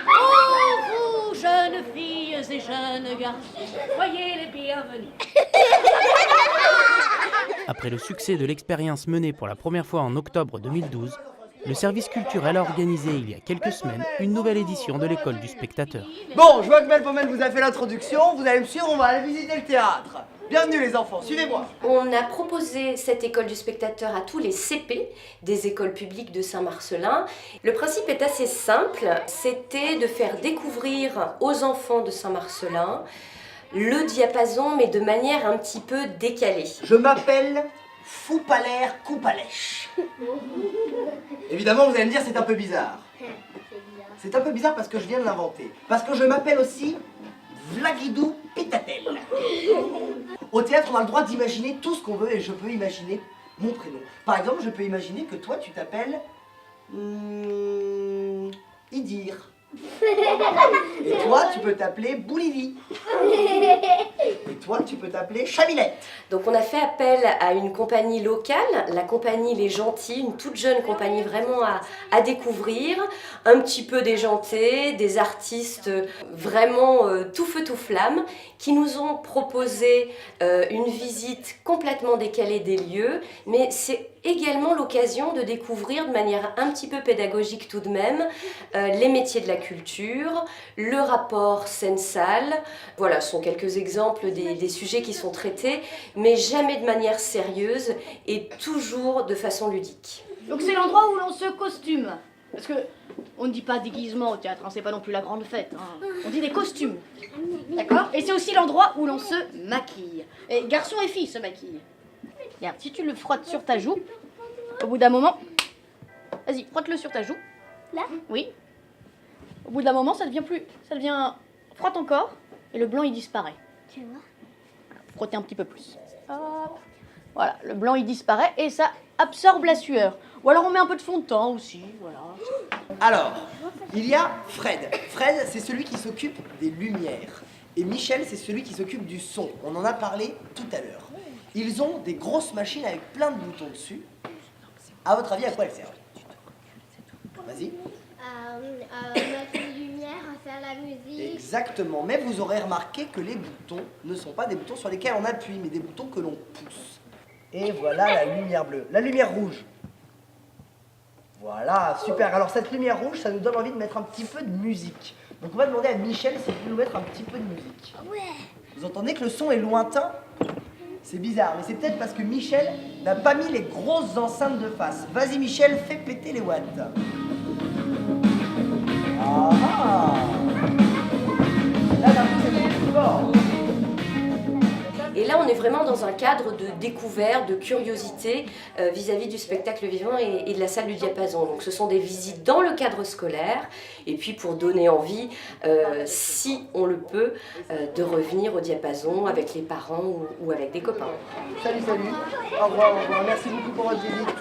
Oh, vous, jeunes filles et jeunes garçons, soyez les bienvenus. Après le succès de l'expérience menée pour la première fois en octobre 2012, le service culturel a organisé il y a quelques semaines une nouvelle édition de l'école du spectateur. Bon, je vois que Melpomel vous a fait l'introduction, vous allez me suivre, on va aller visiter le théâtre. Bienvenue les enfants, suivez-moi. On a proposé cette école du spectateur à tous les CP des écoles publiques de Saint-Marcellin. Le principe est assez simple, c'était de faire découvrir aux enfants de Saint-Marcellin le diapason, mais de manière un petit peu décalée. Je m'appelle Foupalaire Coupalèche. Évidemment, vous allez me dire c'est un peu bizarre. C'est un peu bizarre parce que je viens de l'inventer. Parce que je m'appelle aussi Vlaguidou Pitatel. Au théâtre, on a le droit d'imaginer tout ce qu'on veut et je peux imaginer mon prénom. Par exemple, je peux imaginer que toi, tu t'appelles... Idir. Et toi, tu peux t'appeler Boulili. Et toi, tu peux t'appeler Chamilette. Donc on a fait appel à une compagnie locale, la compagnie Les Gentils, une toute jeune compagnie vraiment à découvrir, un petit peu déjantée, des artistes vraiment tout feu tout flamme, qui nous ont proposé une visite complètement décalée des lieux, mais c'est également l'occasion de découvrir de manière un petit peu pédagogique tout de même les métiers de la culture, le rapport scène-salle. Voilà, ce sont quelques exemples des sujets qui sont traités, mais jamais de manière sérieuse et toujours de façon ludique. Donc c'est l'endroit où l'on se costume. Parce que on ne dit pas déguisement au théâtre, hein, c'est pas non plus la grande fête. Hein. On dit des costumes. D'accord? Et c'est aussi l'endroit où l'on se maquille. Et garçons et filles se maquillent. Regarde, si tu le frottes sur ta joue, au bout d'un moment, vas-y, frotte-le sur ta joue. Là? Oui. Au bout d'un moment, ça devient, frotte encore, et le blanc il disparaît. Tu vois? Frotter un petit peu plus. Hop. Voilà, le blanc il disparaît et ça absorbe la sueur. Ou alors on met un peu de fond de teint aussi, voilà. Alors, il y a Fred. Fred, c'est celui qui s'occupe des lumières. Et Michel, c'est celui qui s'occupe du son. On en a parlé tout à l'heure. Ils ont des grosses machines avec plein de boutons dessus. À votre avis, à quoi elles servent? Vas-y. À mettre les lumières, à faire la musique. Exactement. Mais vous aurez remarqué que les boutons ne sont pas des boutons sur lesquels on appuie, mais des boutons que l'on pousse. Et voilà la lumière bleue. La lumière rouge. Voilà, super. Alors cette lumière rouge, ça nous donne envie de mettre un petit peu de musique. Donc on va demander à Michel s'il peut nous mettre un petit peu de musique. Ouais. Vous entendez que le son est lointain? C'est bizarre, mais c'est peut-être parce que Michel n'a pas mis les grosses enceintes de face. Vas-y Michel, fais péter les watts. Ah! Là, d'un coup, c'est beaucoup plus fort. Et là, on est vraiment dans un cadre de découverte, de curiosité vis-à-vis du spectacle vivant et de la salle du diapason. Donc ce sont des visites dans le cadre scolaire, et puis pour donner envie, si on le peut, de revenir au diapason avec les parents ou avec des copains. Salut, salut. Au revoir, au revoir. Merci beaucoup pour votre visite.